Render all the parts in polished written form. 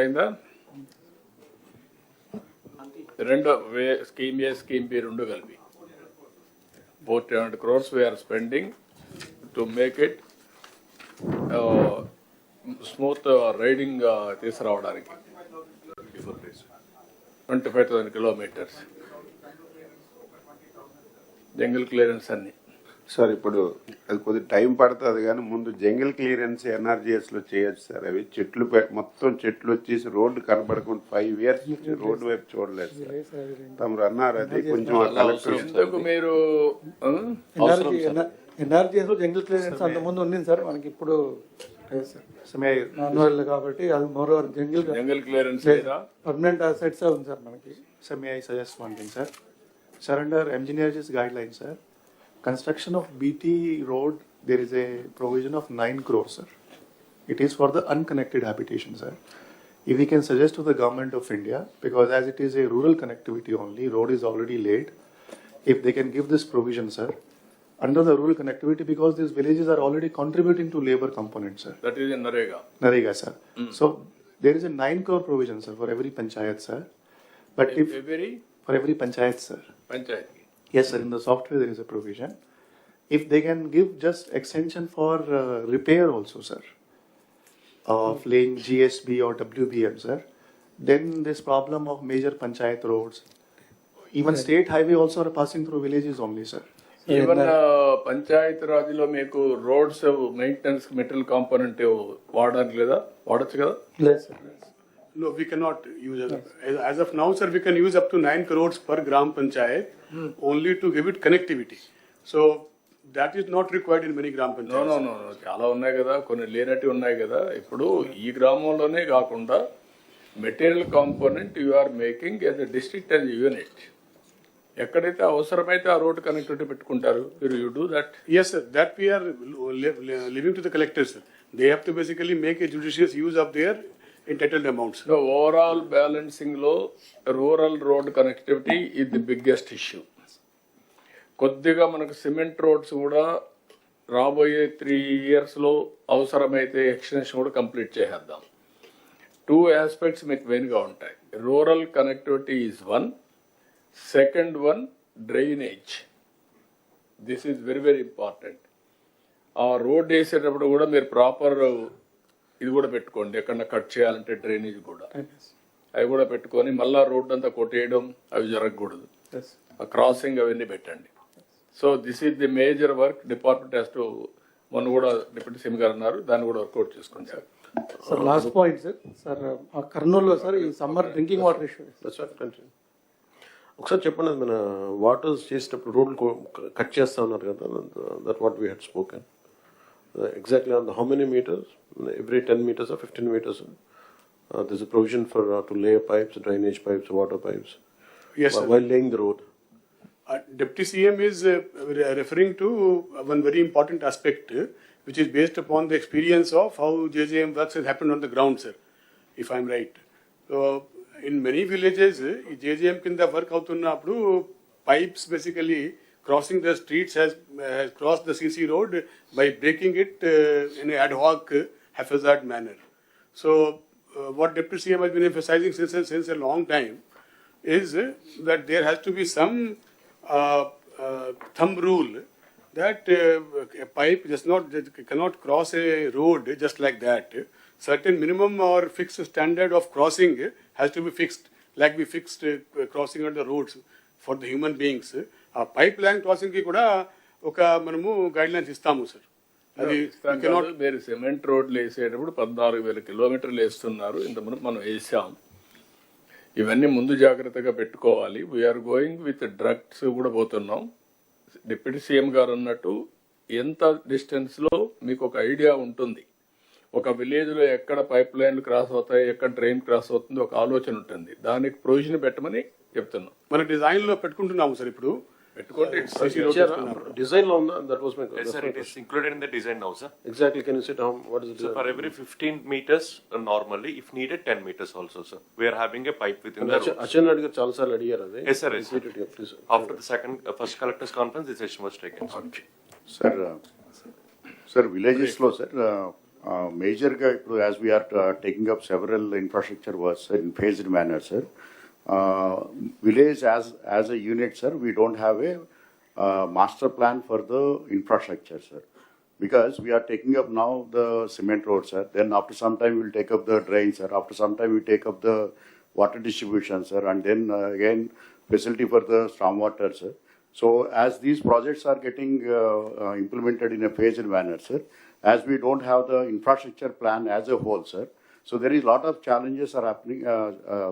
అయిందా? రెండు స్కీమ్ ఏ scheme B రెండు కలిపి 400 crores we are spending to make it smooth riding తీసుకురావడానికి 25,000 kilometers జంగిల్ క్లియరెన్స్ అన్ని. సార్ ఇప్పుడు అది కొద్దిగా టైం పడుతుంది కానీ ముందు జంగిల్ క్లియరెన్స్ ఎన్ఆర్జీఎస్ లో చేయొచ్చు సార్. అవి చెట్లు మొత్తం చెట్లు వచ్చేసి రోడ్డు కనబడకుండా 5 years నుంచి రోడ్డు వైపు చూడలేదు సార్. తమరు అన్నారు అది కొంచెం ఎందుకు మీరు ఎన్ఆర్జీఎస్ లో జంగిల్ క్లియరెన్స్ అంత ముందు ఉంది సార్, మనకి ఇప్పుడు కాబట్టి అది more over jungle clearance permanent assets ఉంది సార్ మనకి. Sir, may I suggest one thing, sir? Sir, under engineers' guidelines, sir, construction of BT road, there is a provision of 9 crores, sir. It is for the unconnected habitation, sir. If we can suggest to the government of India, because as it is a rural connectivity only, road is already laid, if they can give this provision, sir, under the rural connectivity, because these villages are already contributing to labor component, sir. That is in Narega. Narega, sir. So, there is a 9 crore provision, sir, for every panchayat, sir. But if for every panchayat, sir. Panchayat. Yes, sir. In the software there is a provision. If they can give just extension for repair also, sir, of laying GSB or WBM, sir, then this problem of major panchayat roads, even state highway also are passing through villages only, sir. Even panchayati రాజ్లో మీకు roads maintenance material component వాడడానికి లేదా? వాడచ్చు కదా? లేదు sir. No, we cannot use as of now, sir. We can use up to 9 crores per gram panchayat only to give it connectivity. So that is not required in many gram panchayats. No చాలా ఉన్నాయి కదా, కొన్ని లేనట్టు ఉన్నాయి కదా. ఇప్పుడు ఈ గ్రామంలోనే కాకుండా material component you are making as a district as unit. ఎక్కడైతే అవసరమైతే ఆ రోడ్ కనెక్టివిటీ పెట్టుకుంటారు. You do that? Yes, sir. That we are leaving to the collectors, sir. They have to basically make a judicious use of their entitled amounts. So overall balancing లో rural road connectivity is the biggest issue. కొద్దిగా మనకు cement roads కూడా రాబోయే 3 years లో అవసరమైతే extension కూడా complete చేసేద్దాం. 2 aspects మీకు మెయిన్గా ఉంటాయి. Rural connectivity is one, second one drainage. This is very very important. ఆ రోడ్ వేసేటప్పుడు కూడా మీరు ప్రాపర్ ఇది కూడా పెట్టుకోండి. ఎక్కడన్నా కట్ చేయాలంటే డ్రైనేజ్ కూడా అవి కూడా పెట్టుకొని మళ్ళా రోడ్ అంతా కొట్టేయడం అవి జరగకూడదు. ఆ క్రాసింగ్ అవన్నీ పెట్టండి. So this is the major work department has to. మొన్న కూడా డిప్యూటీ సీఎం గారు అన్నారు, దాన్ని కూడా వర్కౌట్ చేసుకోండి sir. Last point sir. Sir కర్నూలులో సార్ ఈ సమ్మర్ డ్రింకింగ్ వాటర్ ఇష్యూ ఒకసారి చెప్పండి. మన వాటర్స్ చేసేటప్పుడు రోడ్లు కట్ చేస్తా ఉన్నారు కదా, that what we had spoken exactly on how many meters, every 10 meters or 15 meters, there's a provision for to lay pipes, drainage pipes, water pipes. Yes, sir. While laying the road. Deputy CM is referring to one very important aspect, which is based upon the experience of how JJM works has happened on the ground, sir, if I'm right. So, in many villages, JJM kinda work avutunnappudu pipes basically crossing the streets has crossed the CC road by breaking it in an ad hoc, haphazard manner. So, what Deputy CM has been emphasizing since a long time is that there has to be some thumb rule that a pipe cannot cross a road just like that. Certain minimum or fixed standard of crossing has to be fixed, like we fixed crossing on the roads for the human beings. ఆ pipe line crossing కి కూడా ఒక మనము guide lines ఇస్తాము sir. అది మీరు cement రోడ్లు వేసేటప్పుడు 14,000 kilometers వేస్తున్నారు. ఇంతకుముందు మనం వేసాం. ఇవన్నీ ముందు జాగ్రత్తగా పెట్టుకోవాలి. వీఆర్ గోయింగ్ విత్ డ్రగ్స్ కూడా పోతున్నాం. డిప్యూటీ సీఎం గారు అన్నట్టు ఎంత డిస్టెన్స్ లో మీకు ఒక ఐడియా ఉంటుంది. ఒక విలేజ్ లో ఎక్కడ పైప్ లైన్లు క్రాస్ అవుతాయి, ఎక్కడ డ్రైన్ క్రాస్ అవుతుంది, ఒక ఆలోచన ఉంటుంది. దానికి ప్రొవిజన్ పెట్టమని చెప్తున్నాం. మన డిజైన్ లో పెట్టుకుంటున్నాము సార్. ఇప్పుడు Design law, that was my question. Yes, sir, it is included in the design now, sir. Exactly, can you say what is it? So for every 15 meters, normally, if needed, 10 meters also, sir. We are having a pipe within the road. Achan Adigar చాలా సార్లు అడిగారు అది. Yes, sir, yes, sir. Please. After the first collectors conference, this decision was taken. Sir villages లో sir Majorly, as we are taking up several infrastructure works in phased manner, sir. Village as a unit, sir, we don't have a master plan for the infrastructure, sir. Because we are taking up now the cement road, sir. Then after some time we'll take up the drain, sir. After some time we take up the water distribution, sir. And then again facility for the stormwater, sir. So as these projects are getting implemented in a phased manner, sir, as we don't have the infrastructure plan as a whole, sir. So there is a lot of challenges are happening,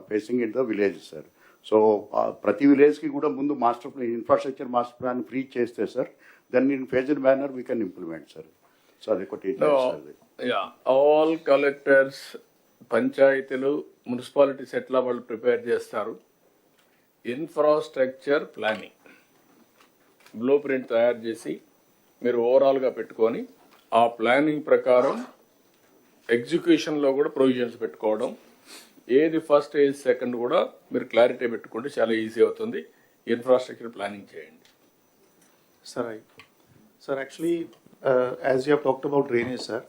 facing in the villages, sir. So prati village ki kuda mundu master plan, infrastructure master plan free cheste, sir. Then in phased manner we can implement, sir. So adekoti No, yeah, all collectors, పంచాయతీలు, municipalities ఎట్లా వాళ్ళు prepare చేస్తారు, infrastructure planning blue print తయారు చేసి మీరు ఓవరాల్గా పెట్టుకొని ఆ ప్లానింగ్ ప్రకారం ఎగ్జిక్యూషన్లో కూడా ప్రొవిజన్స్ పెట్టుకోవడం, ఏది ఫస్ట్ ఏది సెకండ్ కూడా మీరు క్లారిటీ పెట్టుకుంటే చాలా ఈజీ అవుతుంది. ఇన్ఫ్రాస్ట్రక్చర్ ప్లానింగ్ చేయండి. Sir, actually, as you have talked about drainage, sir,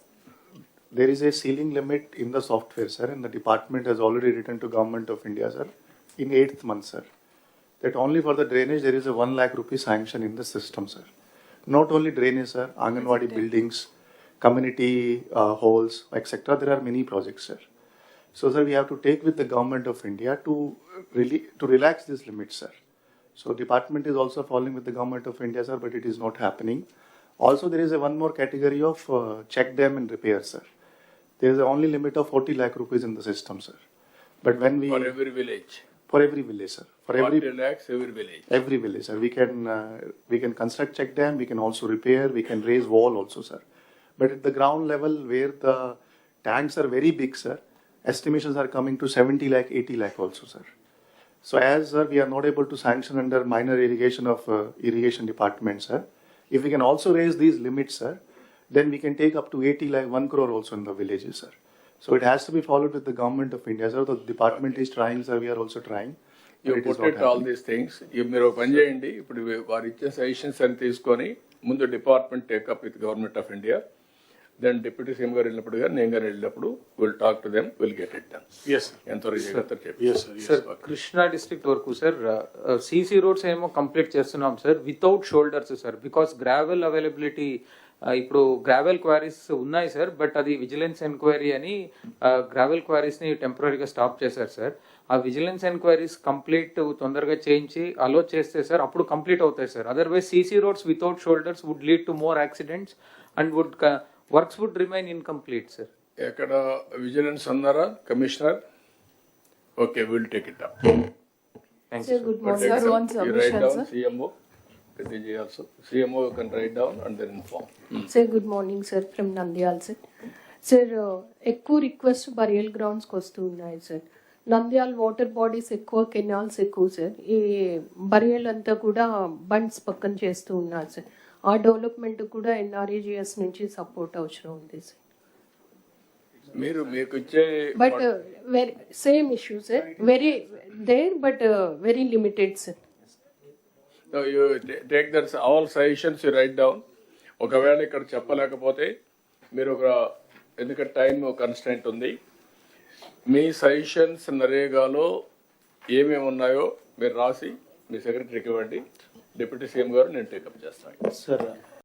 there is a ceiling limit in the software, sir, and the department has already written to Government of India, sir, in 8th month, sir, that only for the drainage there is a 1 lakh rupee sanction in the system, sir. Not only drainage, sir, Anganwadi buildings, community halls, etc. There are many projects, sir. So, sir, we have to take with the Government of India to relax this limit, sir. So, department is also following with the Government of India, sir, but it is not happening. Also, there is a one more category of check dam and repair, sir. There is a only limit of 40 lakh rupees in the system, sir. But when we For every village. for every village, sir, for 40 lakhs every village. every village, sir, we can construct check dam, we can also repair, we can raise wall also, sir. But at the ground level where the tanks are very big, sir, estimations are coming to 70 lakh, 80 lakh also, sir. So as sir, we are not able to sanction under minor irrigation of irrigation department, sir. If we can also raise these limits, sir, then we can take up to 80 lakh, 1 crore also in the villages, sir. So it has to be followed with the Government of India, sir. The department is trying, sir. We are also trying. but You it is put not it all happening. these things. మీరు ఒక పని చేయండి, ఇప్పుడు వారు ఇచ్చే suggestions అని తీసుకొని ముందు department take up with government of India, then deputy CM గారు వెళ్ళినప్పుడు కానీ నేను గారు వెళ్ళినప్పుడు will talk to them, will get it done. Yes, sir. ఎంతవరకు చేయగలుగుతారు చెప్పి. Yes, sir. Yes. Sir Krishna district వరకు సార్ సీసీ రోడ్స్ ఏమో కంప్లీట్ చేస్తున్నాం sir without shoulders sir, because gravel availability ఇప్పుడు గ్రావెల్ క్వారీస్ ఉన్నాయి సార్, బట్ అది విజిలెన్స్ ఎంక్వైరీ అని గ్రావెల్ క్వారీస్ ని టెంపరీగా స్టాప్ చేశారు సార్. ఆ విజిలెన్స్ ఎంక్వైరీస్ కంప్లీట్ తొందరగా చేయించి అలో చేస్తే సార్ అప్పుడు కంప్లీట్ అవుతాయి sir. Otherwise CC roads without shoulders would lead to more accidents and works would remain incomplete sir. ఎక్కడ విజిలెన్స్ అన్నారా commissioner? Okay, will take it up. Sir, good morning. Sir, one You write submission, down sir. CMO, PTG also. CMO you can write down and then inform. Sir, good morning, sir, from Nandyal, sir. Sir, ఎక్కువ request burial గ్రౌండ్స్కి వస్తూ ఉన్నాయి sir. Nandyal water bodies ఎక్కువ, canals ఎక్కువ sir. ఈ burial అంతా కూడా bunds పక్కన చేస్తూ ఉన్నారు సార్. ఆ డెవలప్మెంట్ కూడా NREGS నుంచి సపోర్ట్ అవసరం ఉంది సార్. మీకు ఇచ్చే but very same issue sir, very there but very limited sir. You take that all suggestions you write down. ఒకవేళ ఇక్కడ చెప్పలేకపోతే మీరు ఎందుకంటే టైం కన్స్టెంట్ ఉంది, మీ సజెషన్స్ నరేగాలో ఏమేమి ఉన్నాయో మీరు రాసి మీ సెక్రటరీకి ఇవ్వండి. డిప్యూటీ సీఎం గారు నేను టేకప్ చేస్తాను. సార్